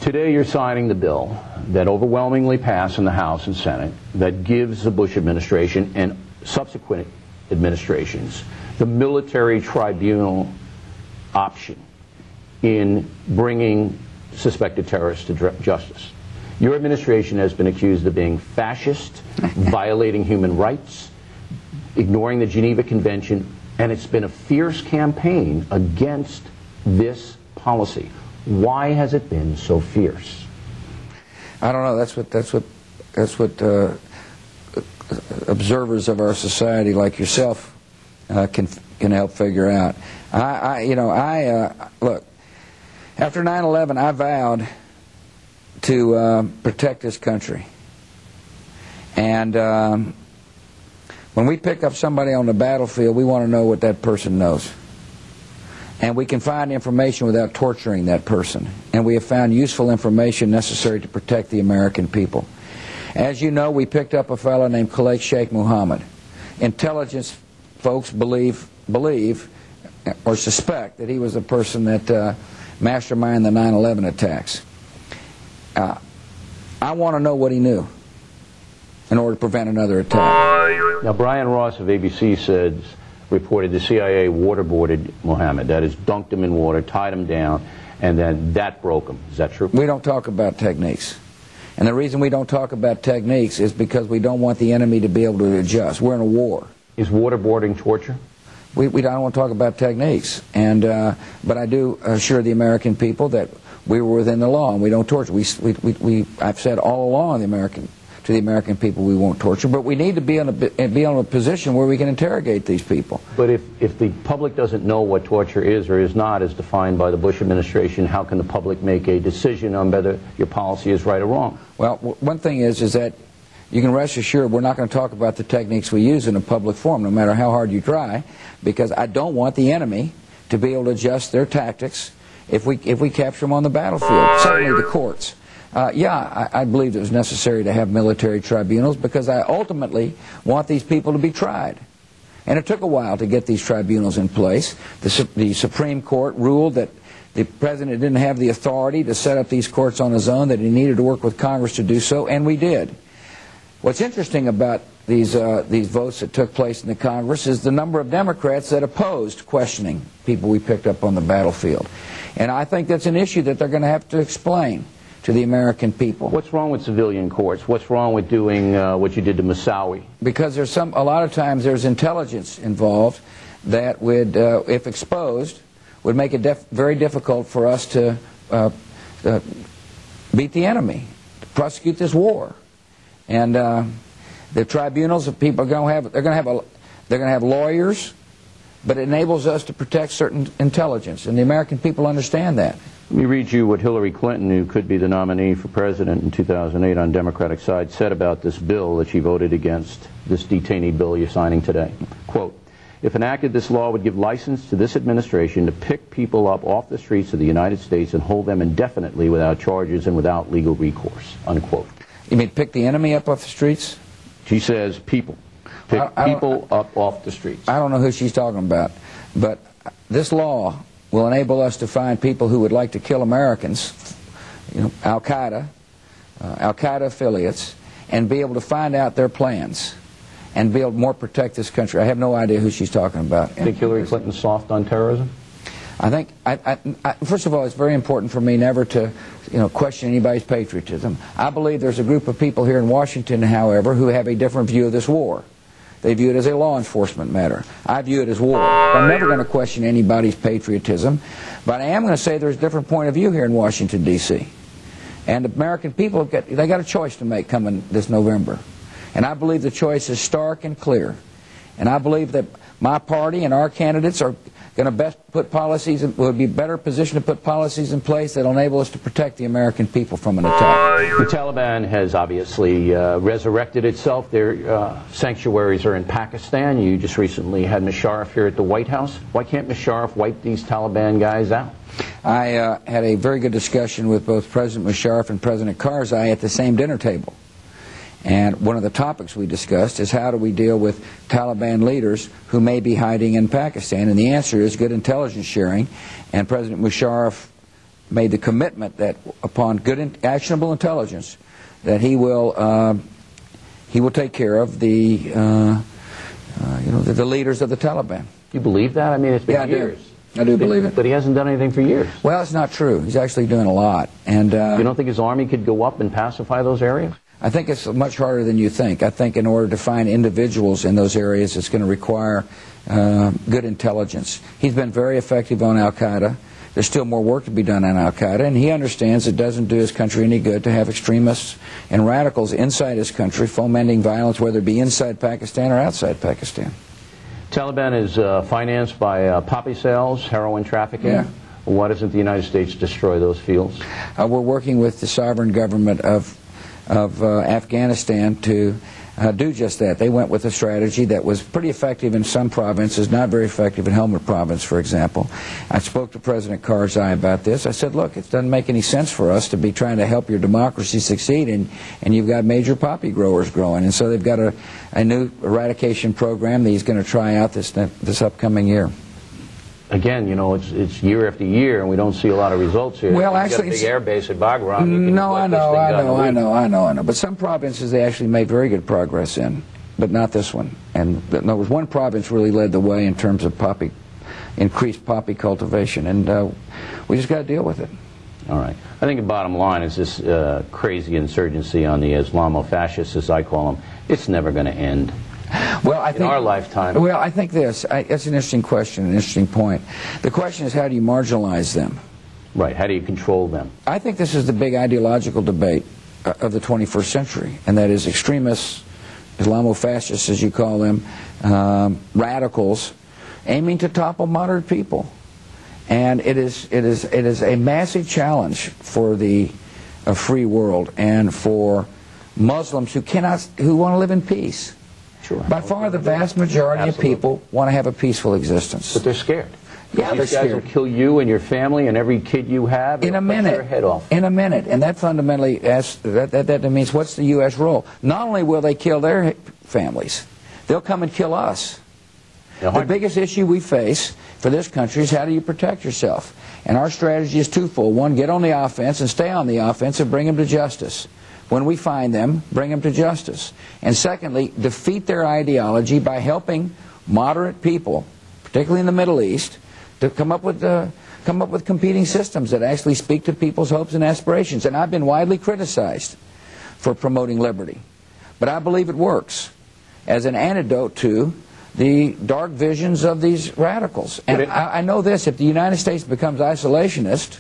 Today you're signing the bill that overwhelmingly passed in the House and Senate that gives the Bush administration and subsequent administrations the military tribunal option in bringing suspected terrorists to justice. Your administration has been accused of being fascist, violating human rights, ignoring the Geneva Convention, and it's been a fierce campaign against this policy. Why has it been so fierce? I don't know. That's what observers of our society like yourself can help figure out. Look, after 9/11, I vowed to protect this country, and when we pick up somebody on the battlefield, we want to know what that person knows. And we can find information without torturing that person. And we have found useful information necessary to protect the American people. As you know, we picked up a fellow named Khalid Sheikh Mohammed. Intelligence folks believe or suspect that he was the person that masterminded the 9/11 attacks. I want to know what he knew in order to prevent another attack. Now, Brian Ross of ABC reported the CIA waterboarded Mohammed. That is, dunked him in water, tied him down, and then that broke him. Is that true? We don't talk about techniques. And the reason we don't talk about techniques is because we don't want the enemy to be able to adjust. We're in a war. Is waterboarding torture? We don't want to talk about techniques. And but I do assure the American people that we were within the law and we don't torture. I've said all along to the American people we won't torture, but we need to be in a position where we can interrogate these people. But if the public doesn't know what torture is or is not as defined by the Bush administration, how can the public make a decision on whether your policy is right or wrong? Well, one thing is that you can rest assured we're not going to talk about the techniques we use in a public forum, no matter how hard you try, because I don't want the enemy to be able to adjust their tactics if we capture them on the battlefield. Certainly the courts. I believe it was necessary to have military tribunals because I ultimately want these people to be tried. And it took a while to get these tribunals in place. The Supreme Court ruled that the President didn't have the authority to set up these courts on his own, that he needed to work with Congress to do so, and we did. What's interesting about these votes that took place in the Congress is the number of Democrats that opposed questioning people we picked up on the battlefield. And I think that's an issue that they're going to have to explain to the American people. What's wrong with civilian courts? What's wrong with doing what you did to Moussaoui? Because a lot of times there's intelligence involved that would, if exposed, would make it very difficult for us to beat the enemy, to prosecute this war. And the tribunals of people are going to have lawyers, but it enables us to protect certain intelligence, and the American people understand that. Let me read you what Hillary Clinton, who could be the nominee for president in 2008 on Democratic side, said about this bill that she voted against, this detainee bill you're signing today. Quote, "If enacted, this law would give license to this administration to pick people up off the streets of the United States and hold them indefinitely without charges and without legal recourse." Unquote. You mean pick the enemy up off the streets? She says people. Pick people up off the streets. I don't know who she's talking about, but this law will enable us to find people who would like to kill Americans, Al-Qaeda affiliates, and be able to find out their plans and be able to more protect this country. I have no idea who she's talking about. Think Hillary Clinton's soft on terrorism? I think, first of all, it's very important for me never to question anybody's patriotism. I believe there's a group of people here in Washington, however, who have a different view of this war. They view it as a law enforcement matter. I view it as war. I'm never going to question anybody's patriotism, but I am going to say there's a different point of view here in Washington, D.C. And the American people, they got a choice to make coming this November. And I believe the choice is stark and clear. And I believe that my party and our candidates are going to best put policies, would be better positioned to put policies in place that will enable us to protect the American people from an attack. The Taliban has obviously resurrected itself. Their sanctuaries are in Pakistan. You just recently had Musharraf here at the White House. Why can't Musharraf wipe these Taliban guys out? I had a very good discussion with both President Musharraf and President Karzai at the same dinner table. And one of the topics we discussed is how do we deal with Taliban leaders who may be hiding in Pakistan. And the answer is good intelligence sharing. And President Musharraf made the commitment that upon good actionable intelligence that he will take care of the the leaders of the Taliban. You believe that? I mean, it's been years. I do believe it. But he hasn't done anything for years. Well, it's not true. He's actually doing a lot. And you don't think his army could go up and pacify those areas? I think it's much harder than you think. I think in order to find individuals in those areas, it's going to require good intelligence. He's been very effective on Al-Qaeda. There's still more work to be done on Al-Qaeda, and he understands it doesn't do his country any good to have extremists and radicals inside his country fomenting violence, whether it be inside Pakistan or outside Pakistan. Taliban is financed by poppy sales, heroin trafficking. Yeah. Why doesn't the United States destroy those fields? We're working with the sovereign government of Afghanistan to do just that. They went with a strategy that was pretty effective in some provinces, not very effective in Helmand province, for example. I spoke to President Karzai about this. I said, look, it doesn't make any sense for us to be trying to help your democracy succeed, and you've got major poppy growers growing. And so they've got a new eradication program that he's going to try out this upcoming year. Again, you know, it's year after year, and we don't see a lot of results here. Well, actually, got a big air base at Bagram. No, I know. But some provinces they actually made very good progress in, but not this one. And there was one province really led the way in terms of increased poppy cultivation, and we just got to deal with it. All right. I think the bottom line is this crazy insurgency on the Islamo-fascists, as I call them. It's never going to end. Well, I think, in our lifetime. Well, I think that's an interesting question, an interesting point. The question is, how do you marginalize them? Right. How do you control them? I think this is the big ideological debate of the 21st century, and that is extremists, Islamo-fascists, as you call them, radicals, aiming to topple moderate people. And it is a massive challenge for the free world and for Muslims who want to live in peace. Sure. By far, the vast majority of people want to have a peaceful existence. But they're scared. Yeah, they're scared. These guys will kill you and your family and every kid you have. In a minute. Cut your head off. In a minute. And that fundamentally that means, what's the U.S. role? Not only will they kill their families, they'll come and kill us. The biggest issue we face for this country is, how do you protect yourself? And our strategy is twofold. One, get on the offense and stay on the offense and bring them to justice. When we find them, bring them to justice. And secondly, defeat their ideology by helping moderate people, particularly in the Middle East, to come up with competing systems that actually speak to people's hopes and aspirations. And I've been widely criticized for promoting liberty, but I believe it works as an antidote to the dark visions of these radicals. And I know this: if the United States becomes isolationist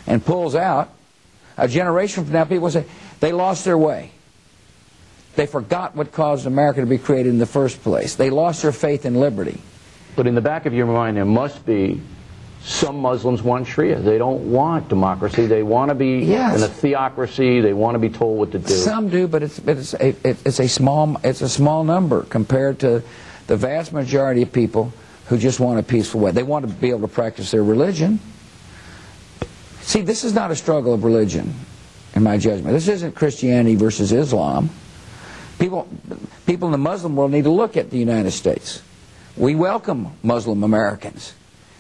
and pulls out, a generation from now, people will say, they lost their way. They forgot what caused America to be created in the first place. They lost their faith in liberty. But in the back of your mind, there must be some Muslims want Sharia. They don't want democracy. They want to be in a theocracy. They want to be told what to do. Some do, but it's a small number compared to the vast majority of people who just want a peaceful way. They want to be able to practice their religion. See, this is not a struggle of religion, in my judgment. This isn't Christianity versus Islam. People in the Muslim world need to look at the United States. We welcome Muslim Americans.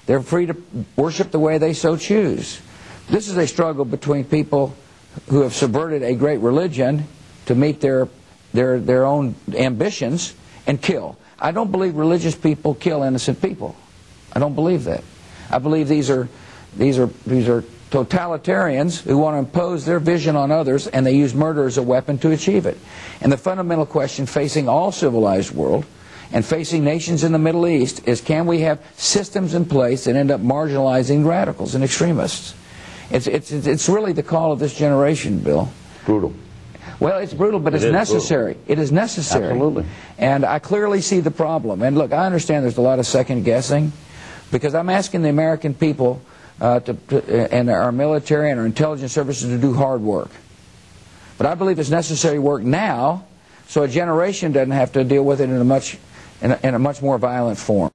They're free to worship the way they so choose. This is a struggle between people who have subverted a great religion to meet their own ambitions and kill. I don't believe religious people kill innocent people. I don't believe that. I believe these are totalitarians who want to impose their vision on others, and they use murder as a weapon to achieve it. And the fundamental question facing all civilized world and facing nations in the Middle East is, can we have systems in place that end up marginalizing radicals and extremists? It's really the call of this generation, Bill. Brutal. Well, it's brutal, but it's necessary. Brutal. It is necessary. Absolutely. And I clearly see the problem. And look, I understand there's a lot of second guessing, because I'm asking the American people and our military and our intelligence services to do hard work. But I believe it's necessary work now, so a generation doesn't have to deal with it in a much more violent form.